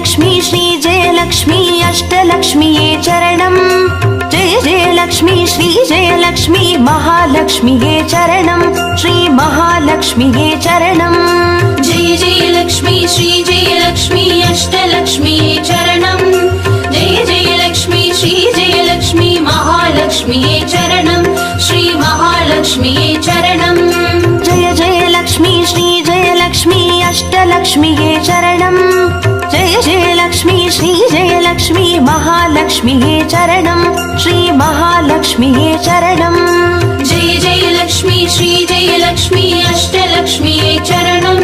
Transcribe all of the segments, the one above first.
जयलक्ष्मी श्रीजयलक्ष्मी अष्टलक्ष्मीये चरणम् जय जयलक्ष्मी श्रीजयलक्ष्मी महालक्ष्मीये चरणम् श्री महालक्ष्मीये चरणम् जय जयलक्ष्मी श्रीजयलक्ष्मी अष्टलक्ष्मीये चरणम् जय जयलक्ष्मी श्रीजयलक्ष्मी महालक्ष्मीये चरणम् श्री महालक्ष्मीये चरणम् जय जयलक्ष्मी श्रीजयलक्ष्मी अष्टलक्ष्मीये चरणम् जय जयलक्ष्मी श्रीजयलक्ष्मी महालक्ष्मीये चरणम् श्री महालक्ष्मीये चरणम् जय जयलक्ष्मी श्रीजयलक्ष्मी अष्टलक्ष्मीये चरणम्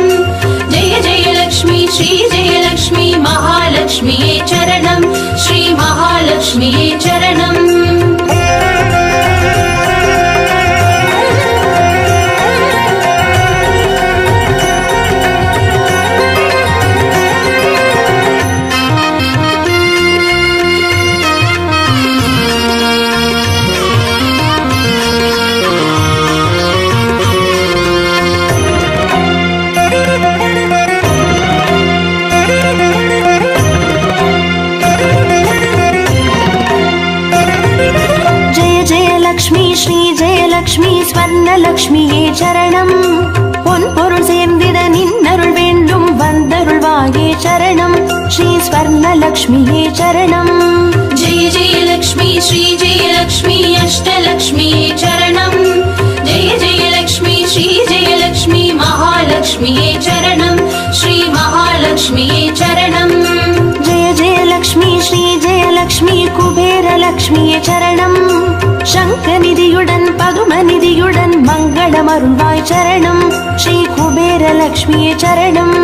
जय जयलक्ष्मी श्रीजयलक्ष्मी महालक्ष्मीये चरणम् श्री महालक्ष्मीये चरणम् श्रीजयलक्ष्मी स्वर्णलक्ष्मीये चरणम् பொன்பொருள் சேர்ந்திட நின்னருள் வேண்டும் வந்தருள்வாயே சரணம் ஸ்ரீ ஸ்வர்ணலக்ஷ்மியே சரணம் जय जयलक्ष्मी श्रीजयलक्ष्मी अष्टलक्ष्मीये चरणम् जय जयलक्ष्मी श्रीजयलक्ष्मी महालक्ष्मीये चरणम् श्री महालक्ष्मीये चरणम् जय जयलक्ष्मी श्रीजयलक्ष्मी कुबेरलक्ष्मिये चरणम् शङ्खनिधियुடன் பதுமநிதியுடன் மங்களமருள்வாய் சரணம் ஸ்ரீ குபேரலக்ஷ்மியே சரணம்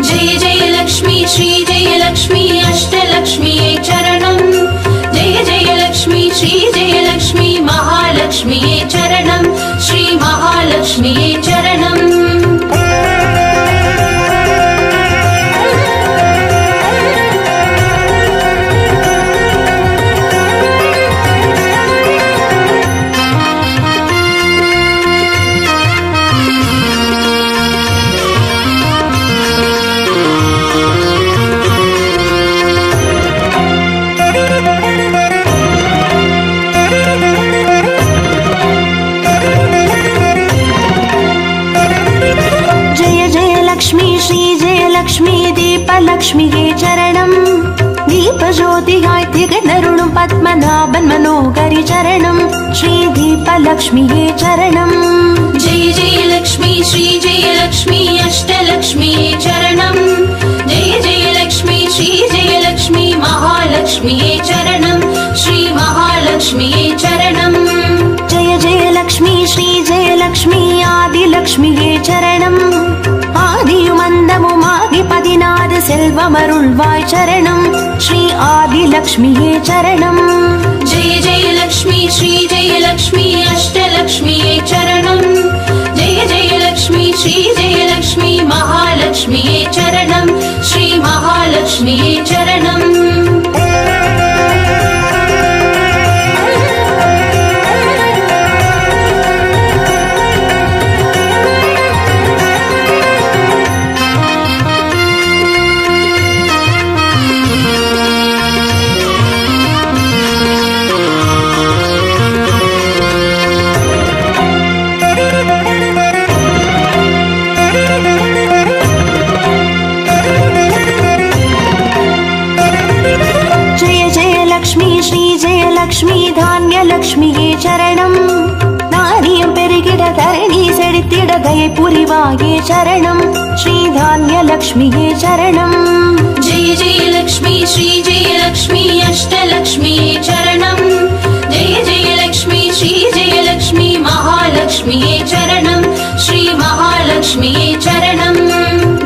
जय जयलक्ष्मी श्रीजयलक्ष्मी अष्टलक्ष्मीये चरणम् जय जयलक्ष्मी श्रीजयलक्ष्मी महालक्ष्मीये चरणम् श्री महालक्ष्मीये चरणम् லக்ஷ்மி தீபலக்ஷ்மியே சரணம் தீபஜோதியாய் திகழருளும் பத்மநாபன் மனோகரி சரணம் ஸ்ரீ தீபலக்ஷ்மியே சரணம் जय जयलक्ष्मी श्रीजयलक्ष्मी अष्टलक्ष्मीये चरणम् जय जयलक्ष्मी श्रीजयलक्ष्मी महालक्ष्मीये चरणम् श्री महालक्ष्मीये चरणम् जय जयलक्ष्मी श्रीजयलक्ष्मी आदिलक्ष्मिये चरणम् ஆதியுமந்தமுமாகி 16 செல்வமருள்வாய் சரணம் ஸ்ரீ ஆதிலக்ஷ்மியே சரணம் जय जयलक्ष्मी श्रीजयलक्ष्मी अष्टलक्ष्मीये चरणम् जय जयलक्ष्मी श्रीजयलक्ष्मी महालक्ष्मीये चरणम् श्री महालक्ष्मीये चरणम् லக்ஷ்மி தானியலக்ஷ்மியே சரணம் நாரியம் பெருகிட தரணி செழித்திட தயை புரிவாயே சரணம் ஸ்ரீ தானியலக்ஷ்மியே சரணம் जय जयलक्ष्मी श्रीजयलक्ष्मी अष्टलक्ष्मीये चरणम् जय जयलक्ष्मी श्रीजयलक्ष्मी महालक्ष्मीये चरणम् श्री महालक्ष्मीये चरणम्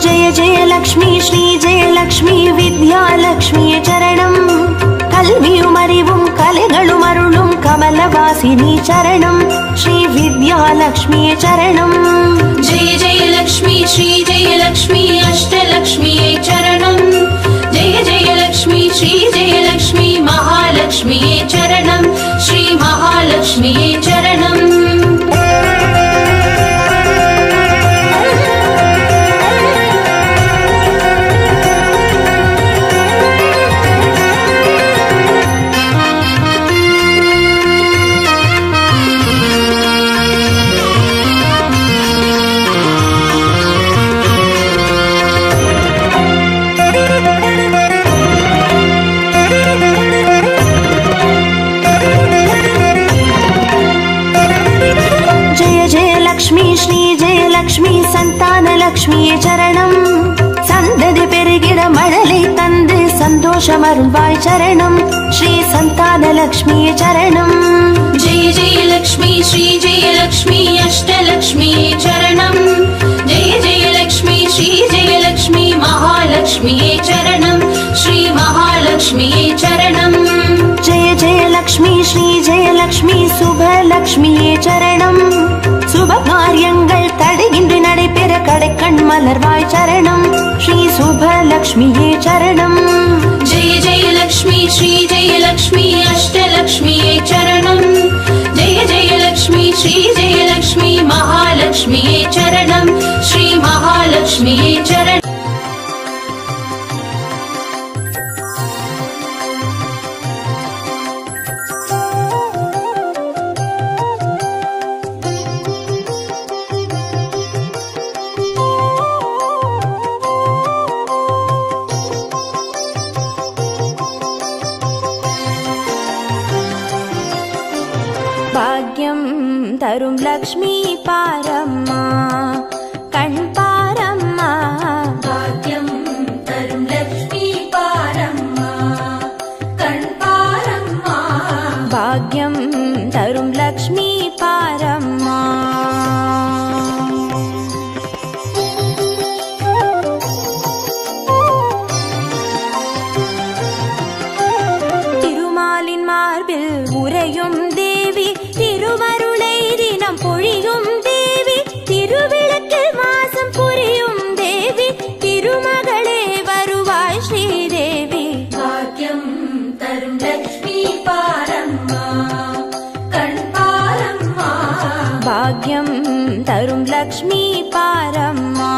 जय जयलक्ष्मी श्रीजयलक्ष्मी विद्यालक्ष्मिये चरणम् கல்வியும் அறிவும் கலைகளும் அருளும் கமலவாசினி சரணம் ஸ்ரீ வித்யாலக்ஷ்மியே சரணம் जय जयलक्ष्मी श्रीजयलक्ष्मी अष्टलक्ष्मीये चरणम् जय जयलक्ष्मी श्रीजयलक्ष्मी महालक्ष्मीये चरणम् श्री महालक्ष्मीये चरणम् சந்தான லக்ஷ்மியே சரணம். சந்ததி பெருகிட மழலை தந்து சந்தோஷம் அருள்வாய் சரணம். ஸ்ரீ சந்தான லக்ஷ்மியே சரணம். जय जय लक्ष्मी श्री जय लक्ष्मी अष्टलक्ष्मी चरणम् जय जय लक्ष्मी श्री जय लक्ष्मी महालक्ष्मी चरणम् श्री महालक्ष्मी चरणम् जय जय लक्ष्मी श्री जय लक्ष्मी शुभ लक्ष्मी चरणम्. சுப காரியங்கள் தடையின்றி நடைபெற கடைக்கண் மலர்வாய் சரணம். ஸ்ரீ சுப லக்ஷ்மியே சரணம். जय जय लक्ष्मी श्री जय लक्ष्मी अष्टलक्ष्मी चरणम् जय जय लक्ष्मी श्री जय लक्ष्मी महालक्ष्मी चरणम् श्री महालक्ष्मी चरणम् பாக்யம் தரும் லக்ஷ்மி பாரம்மா கண் பாரம்மா. भाग्यं तरुं लक्ष्मी पारम्मा कण् पारम्मा பாக்யம் தரும் லக்ஷ்மி பாரம்மா. திருமாலின் மார்பில் உறையும் தேவி திருவருளை தினம் பொழியும் தேவி திருவிளக்கில் மாசம் புரியும் தேவி திருமகளே வருவாய் ஸ்ரீதேவி. भाग्यं तरुं लक्ष्मी पारम्मा कण् पारम्मा பாக்யம் தரும் லக்ஷ்மி பாரம்மா.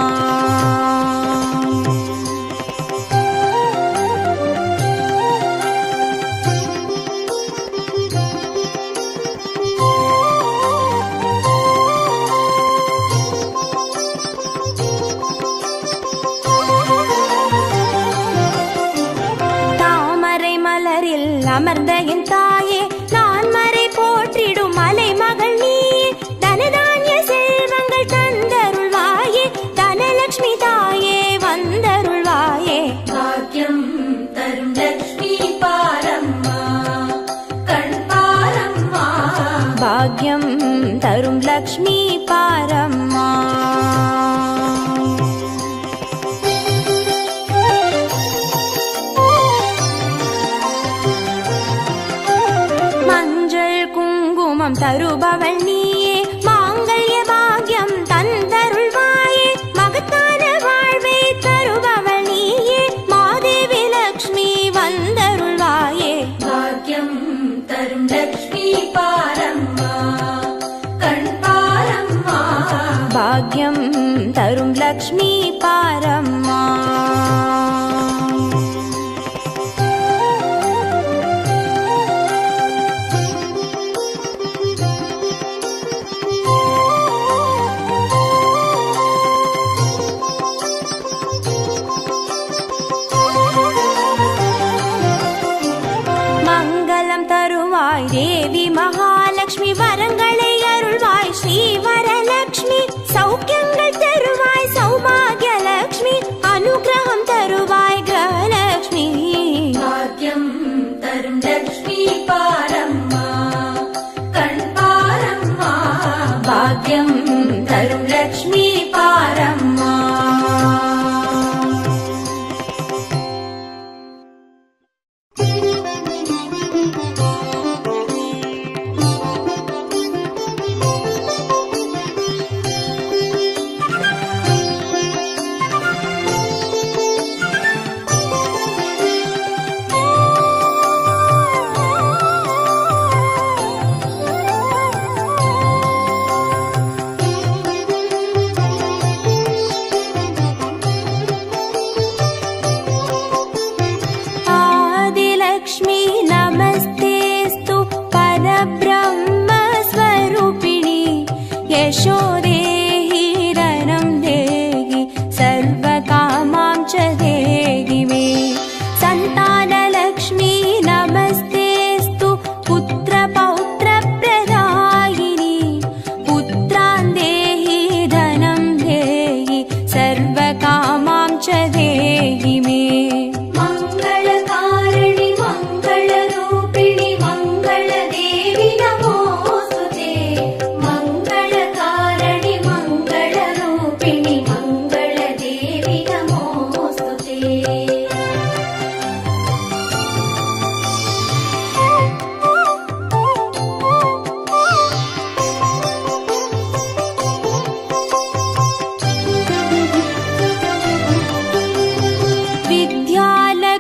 தாமரை மலரில் அமர்ந்த என் தாயே நான் மறை போற்றிடும் மலை மகள் நீயே. தனதானிய செல்வங்கள் தந்தருள்வாயே தனலட்சுமி தாயே வந்தருள்வாயே. भाग्यं तरुं लक्ष्मी पारम्मा कण् पारम्मा பாக்யம் தரும் லக்ஷ்மி பாரம்மா. மஞ்சள் குங்குமம் தருபவள் நீயே மாங்கல்ய பாக்யம் தந்தருள்வாயே. மகத்தான வாழ்வை தருபவள் நீயே மாதேவி லக்ஷ்மி வந்தருள்வாயே. भाग्यं तरुं लक्ष्मी पारम्मा कण् पारम्मा பாக்யம் தரும் லக்ஷ்மி பாரம்மா. மங்களம் தருவாய் தேவி மகாலட்சுமி வரங்களை அருள்வாய் ஸ்ரீ வரலட்சுமி. சௌக்கியங்கள் தருவாய் சௌபாகிய லட்சுமி அனுகிரகம்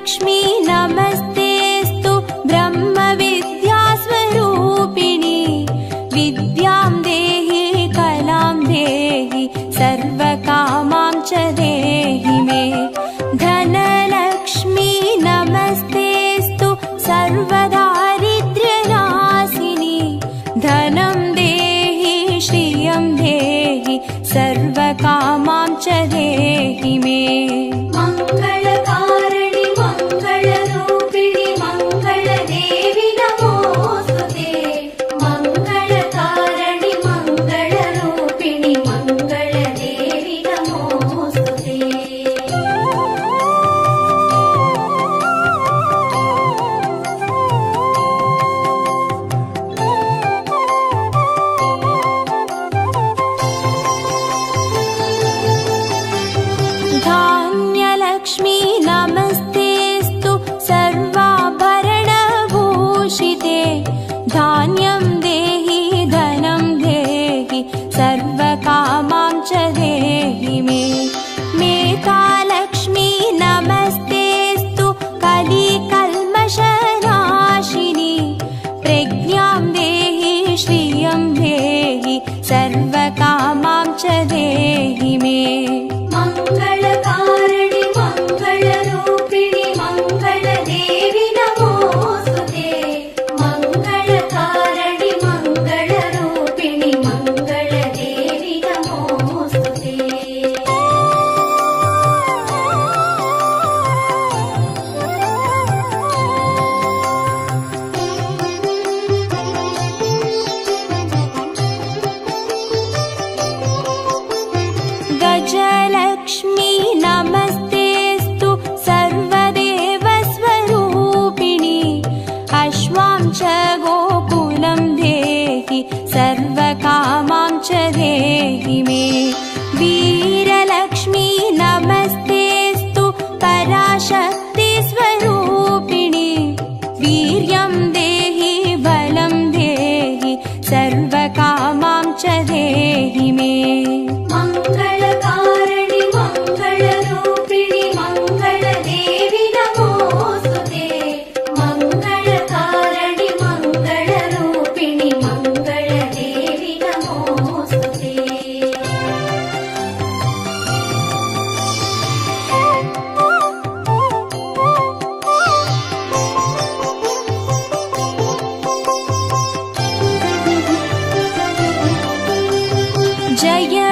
लक्ष्मी नमस्तेऽस्तु ब्रह्मविद्यास्वरूपिणि विद्यां देहि कलां देहि सर्वकामां च देहि मे धनलक्ष्मी नमस्तेऽस्तु सर्वदारिद्र्यनाशिनि धनं देहि श्रियं देहि सर्वकामां च देहि मे मङ्गलकारिणि मङ्गलरूपिणि मङ्गलदेवि नमोऽस्तुते मङ्गलकारिणि मङ्गलरूपिणि मङ्गलदेवि नमोऽस्तुते धान्यलक्ष्मी नमस्तेऽस्तु सर्वाभरणभूषिते धान्यं देहि धनं देहि सर्वकामां च देहि मे मेधालक्ष्मी नमस्तेऽस्तु कलिकल्मषनाशिनि प्रज्ञां देहि श्रियं देहि सर्वकामां च देहि मे मङ्गलकारिणि मङ्गलरूपिणि मङ्गलदेवि नमोऽस्तुते मङ्गलकारिणि मङ्गलरूपिणि मङ्गलदेवि नमोऽस्तुते गजलक्ष्मी नमस्तेऽस्तु सर्वदेवस्वरूपिणि अश्वां च गोकुलं देहि सर्वकामां च देहि मे वीरलक्ष्मी नमस्तेऽस्तु पराशक्तिस्वरूपिणि वीर्यं देहि बलं देहि सर्वकामां च देहि मे मङ्गलकारिणि मङ्गलरूपिणि मङ्गलदेवि नमोऽस्तुते मङ्गलकारिणि मङ्गलरूपिणि मङ्गलदेवि नमोऽस्तुते जय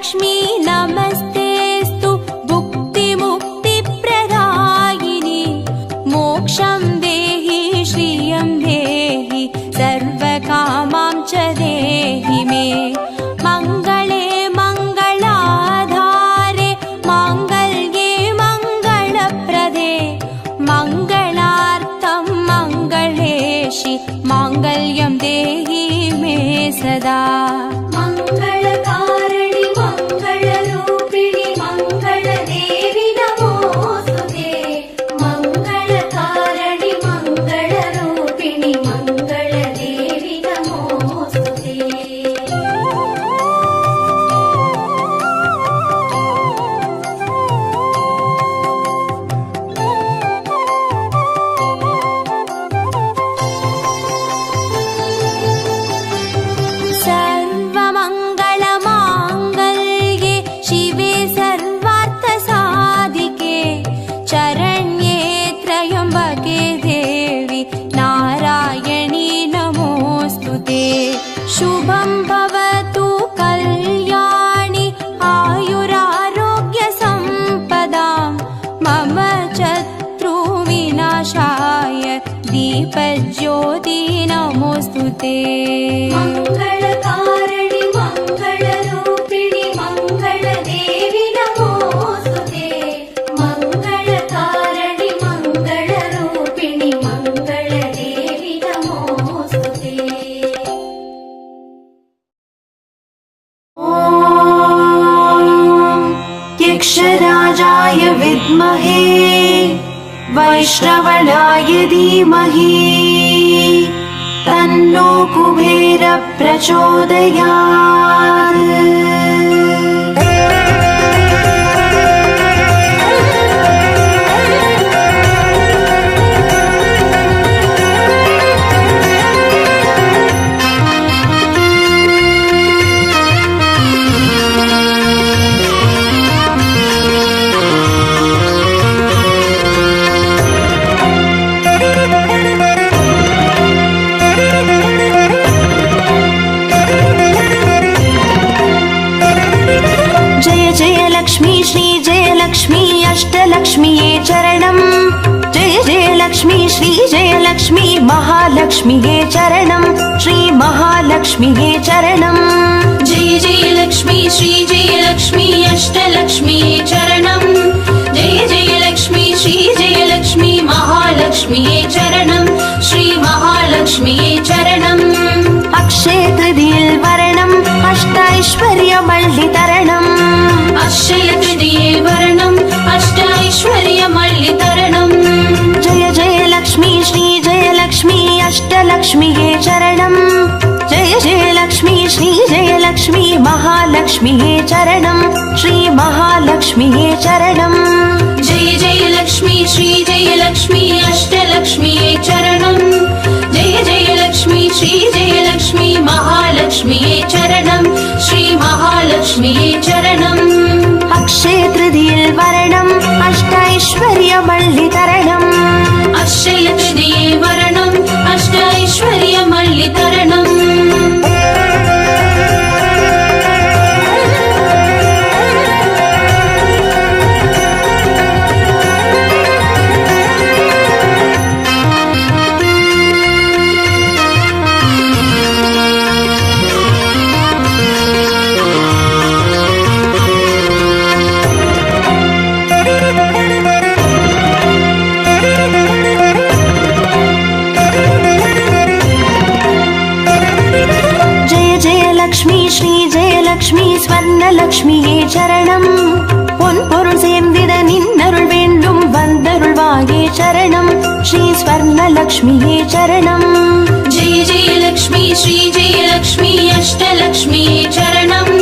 लक्ष्मी नमस्तेस्तु भुक्तिमुक्तिप्रदायिनि मोक्षं देहि श्रियं देहि सर्वकामां च देहि मे मङ्गले मङ्गलाधारे माङ्गल्ये मङ्गलप्रदे मङ्गलार्थं मङ्गलेशि माङ्गल्यं देहि मे सदा मङ्गलकारिणि मङ्गलरूपिणि मङ्गलदेवि नमोस्तुते मङ्गलकारिणि मङ्गलरूपिणि मङ्गलदेवि नमोस्तुते सर्वमङ्गलमाङ्गल्ये शिवे सर्वार्थसाधिके चरण्ये त्र्यम्बके देवि नारायणी नमोऽस्तुते शुभं भवतु कल्याणि आयुरारोग्यसम्पदां मम शत्रुविनाशाय दीपज्योति नमोऽस्तुते मङ्गलकारिणि मङ्गलरूपिणि मङ्गलदेवि नमोस्तुते मङ्गलकारिणि मङ्गलरूपिणि मङ्गलदेवि नमोस्तुते यक्षराजाय विद्महे वैश्रवणाय धीमहि तन्नो कुबेर प्रचोदयात् जय जय लक्ष्मी श्री जय लक्ष्मी अष्टलक्ष्मीये चरणम् जय जय लक्ष्मी श्री जय लक्ष्मी महालक्ष्मीये चरणम् श्री महालक्ष्मीये चरणम् जय जय लक्ष्मी श्री जय लक्ष्मी अष्टलक्ष्मीये चरणम् जय जय लक्ष्मी श्री जय लक्ष्मी महालक्ष्मीये चरणम् श्री महालक्ष्मीये चरणम् अक्षय तृतीयेल वरणम् अष्टैश्वर्यमल्लितरणम् अक्षय तृतीये वरणम् अष्टैश्वर्यमल्लितरणम् जय जय लक्ष्मी श्री जय लक्ष्मी अष्टलक्ष्मीये चरणम् जय जय लक्ष्मी श्री जय लक्ष्मी महालक्ष्मीये चरणम् श्री महालक्ष्मीये चरणम् जय जय लक्ष्मी श्री जय लक्ष्मी अष्टलक्ष्मीये चरणम् जय जय लक्ष्मी श्री जय लक्ष्मी महालक्ष्मीये चरणम् श्री महालक्ष्मीये चरणम् अक्षय तृतीयेल वरणम् अष्टैश्वर्यमल्लितरणम् अक्षय तृतीये वरणम् अष्टैश्वर्यमल्लितरणम् லக்ஷ்மி ஸ்ரீ ஜெயலக்ஷ்மி ஸ்வர்ணலக்ஷ்மியே சரணம் பொன் பொருள் சேர்ந்திட நின்னருள் வேண்டும் வந்தருள்வாயே சரணம் ஸ்ரீ ஸ்வர்ணலக்ஷ்மியே சரணம் जय जय लक्ष्मी श्री जय लक्ष्मी अष्टलक्ष्मीये चरणम्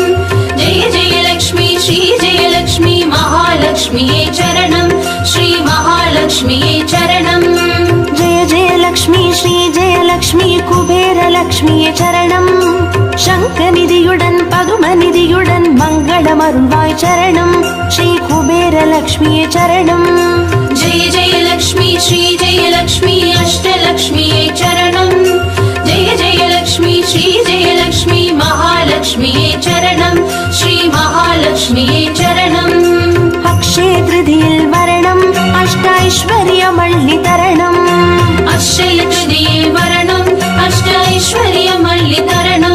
जय जय लक्ष्मी श्री जय लक्ष्मी महालक्ष्मीये चरणम् श्री महालक्ष्मीये चरणम् जय जय लक्ष्मी श्री जयलक्ष्मी कुबेरलक्ष्मिये சரணம் சங்கநிதியுடன் பதுமநிதியுடன் மங்களமருள்வாய் சரணம் ஸ்ரீ குபேரலக்ஷ்மியே சரணம் जय जय लक्ष्मी श्री जय लक्ष्मी अष्टलक्ष्मीये चरणम् जय जय लक्ष्मी श्री जय लक्ष्मी महालक्ष्मीये चरणम् श्री महालक्ष्मीये ലക്ഷ്മിയേ ചരണം. അക്ഷയ തൃതീയിൽ വരണം അഷ്ടൈശ്വര്യമള്ളി തരണം. അക്ഷയ തൃതീയേ വരണം അഷ്ടൈശ്വര്യമള്ളി തരണം.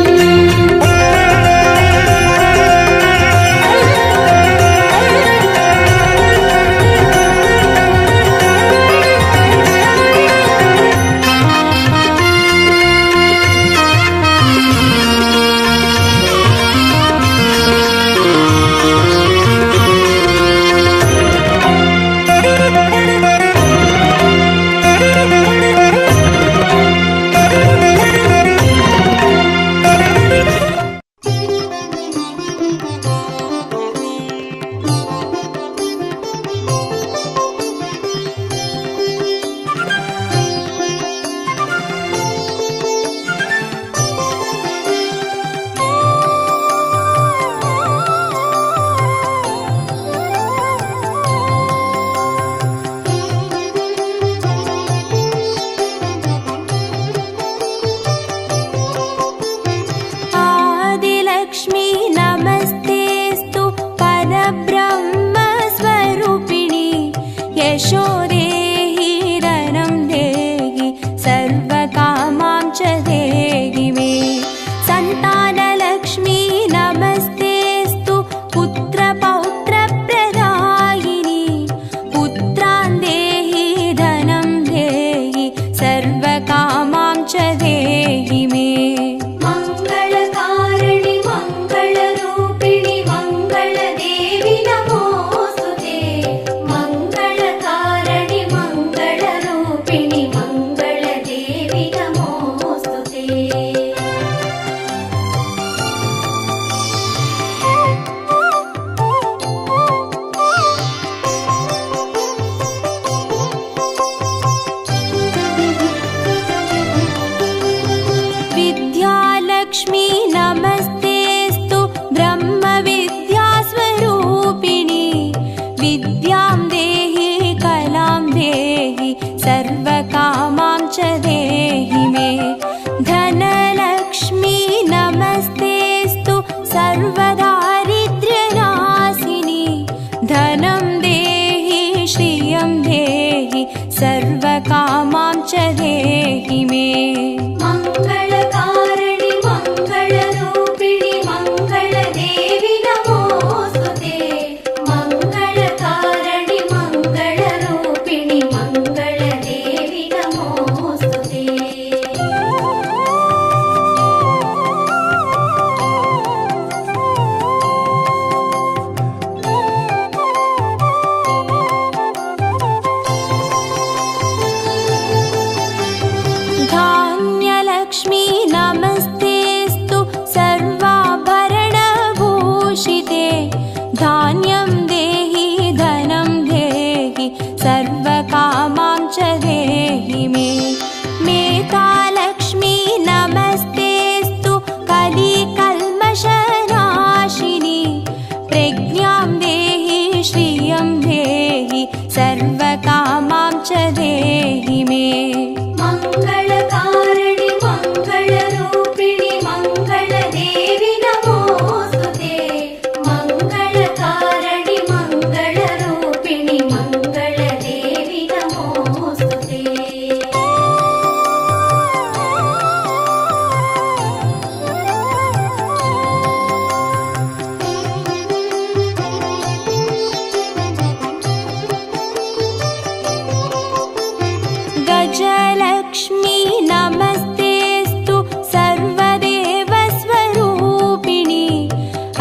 सर्वकामां च देहि मे। मङ्गलकारिणि मङ्गलरूपिणि मङ्गलदेवि नमोऽस्तुते। मङ्गलकारिणि मङ्गलरूपिणि मङ्गलदेवि नमोऽस्तुते। धान्यलक्ष्मी नमस्तेस्तु सर्वाभरणभूषिते। धान्यं देहि धनं देहि सर्वकामां च देहि मे। मेधालक्ष्मी नमस्तेस्तु कलिकल्मषनाशिनी। प्रज्ञां देहि श्रियं देहि सर्वकामां च देहि मे। मङ्गलकारिणि मङ्गलरूपिणि मङ्गलदेवि नमोऽस्तुते। मङ्गलकारिणि मङ्गलरूपिणि मङ्गलदेवि नमोऽस्तुते। गजलक्ष्मी नमस्तेस्तु सर्वदेवस्वरूपिणि।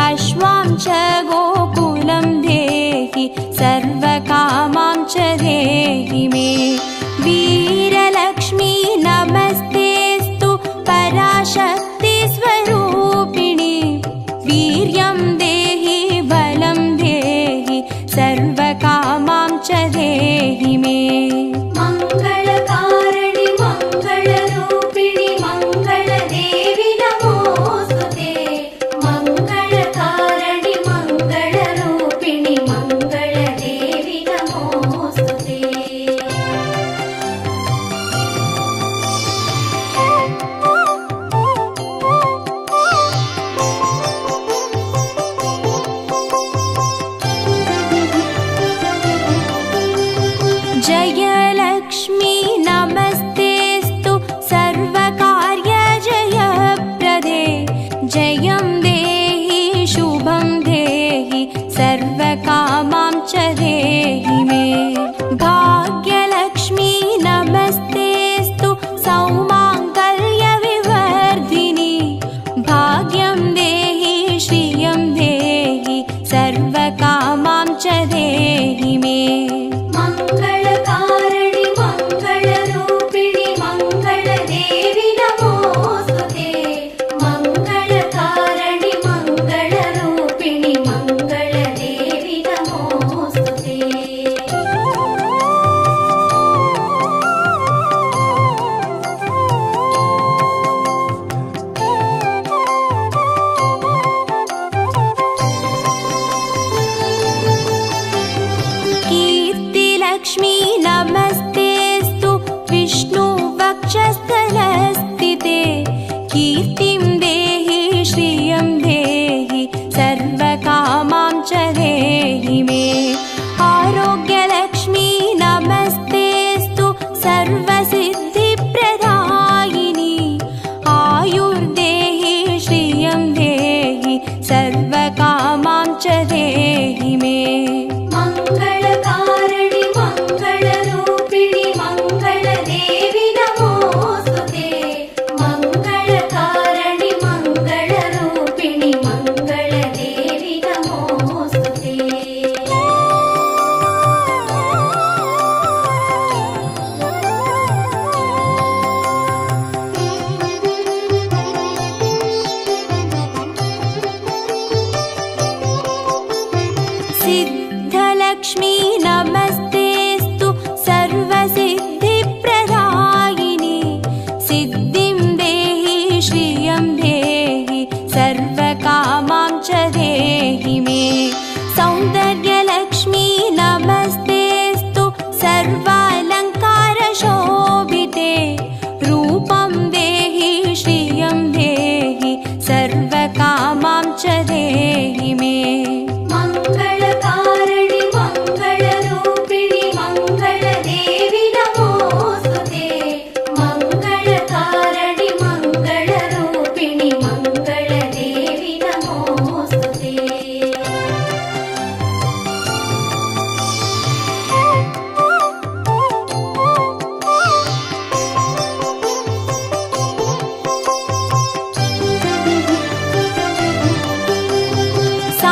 अश्वां च गोकुलं देहि सर्वकामां च देहि मे। वीरलक्ष्मी नमस्तेस्तु पराशक्तिस्वरूपिणि। वीर्यं देहि बलं देहि सर्वकामां च देहि मे। मङ्गलकारिणि मङ्गलरूपिणि मङ्गलदेवि नमोऽस्तुते। मङ्गलकारिणि मङ्गलरूपिणि मङ्गलदेवि नमोऽस्तुते। विष्णुवक्षस्थलस्थिते कीर्तिं देहि श्रियं देहि सर्वकामां च देहि मे आरोग्यलक्ष्मी नमस्तेस्तु सर्वसिद्धिप्रदायिनी आयुर्देहि श्रियं देहि सर्वकामां च देहि मे मङ्गलकारिणि मङ्गलरूपिणि मङ्गलदेवि नमोऽस्तुते मङ्गलकारिणि मङ्गलरूपिणि मङ्गलदेवि नमोऽस्तुते सिद्धलक्ष्मी नमस्तेस्तु सर्वसिद्धिप्रदायिनी सिद्धिं देहि श्रियं देहि सर्वकामां च देहि मे सौन्दर्यलक्ष्मी नमस्तेस्तु सर्वालङ्कारशोभिते रूपं देहि श्रियं देहि सर्वकामां च देहि मे मङ्गलकारिणि मङ्गलरूपिणि मङ्गलदेवि नमोऽस्तुते मङ्गलकारिणि मङ्गलरूपिणि मङ्गलदेवि नमोऽस्तुते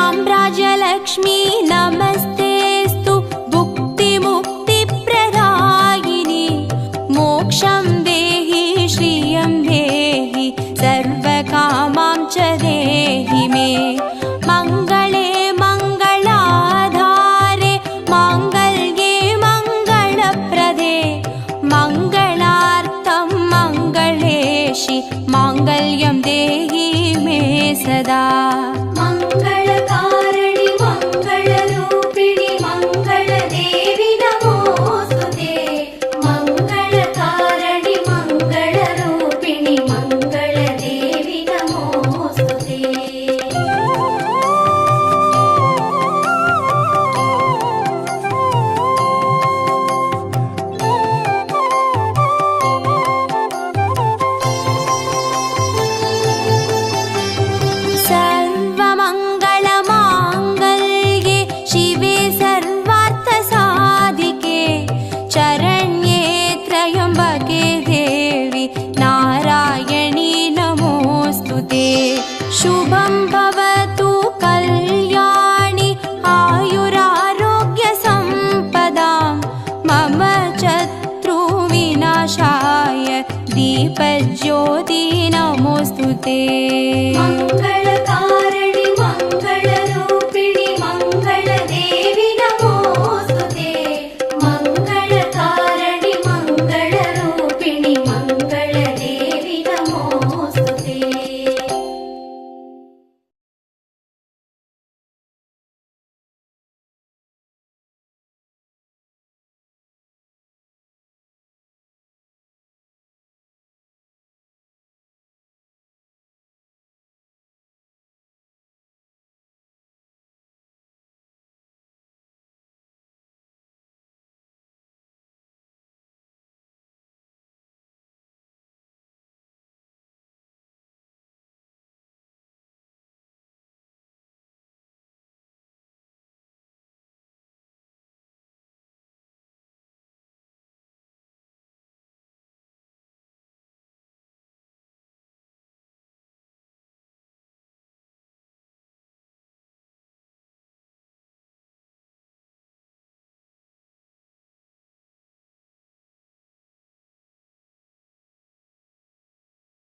साम्राज्यलक्ष्मी नमस्तेस्तु भुक्तिमुक्तिप्रदायिनी मोक्षं देहि श्रियं देहि सर्वकामां च देहि मे मङ्गले मङ्गलाधारे माङ्गल्ये मङ्गलप्रदे मङ्गलार्थं मङ्गलेशि माङ्गल्यं देहि मे सदा मङ्गलकारिणि मङ्गलरूपिणि मङ्गलदेवि नमोऽस्तुते मङ्गलकारिणि मङ्गलरूपिणि मङ्गलदेवि नमोऽस्तुते सर्वमङ्गलमाङ्गल्ये शिवे सर्वार्थसाधिके चरण्ये त्र्यम्बके देवि नारायणी नमोऽस्तु ते शुभं भवतु कल्याणि आयुरारोग्यसम्पदां मम शत्रुविनाशाय दीपज्योति नमोऽस्तु ते मङ्गलकारिणि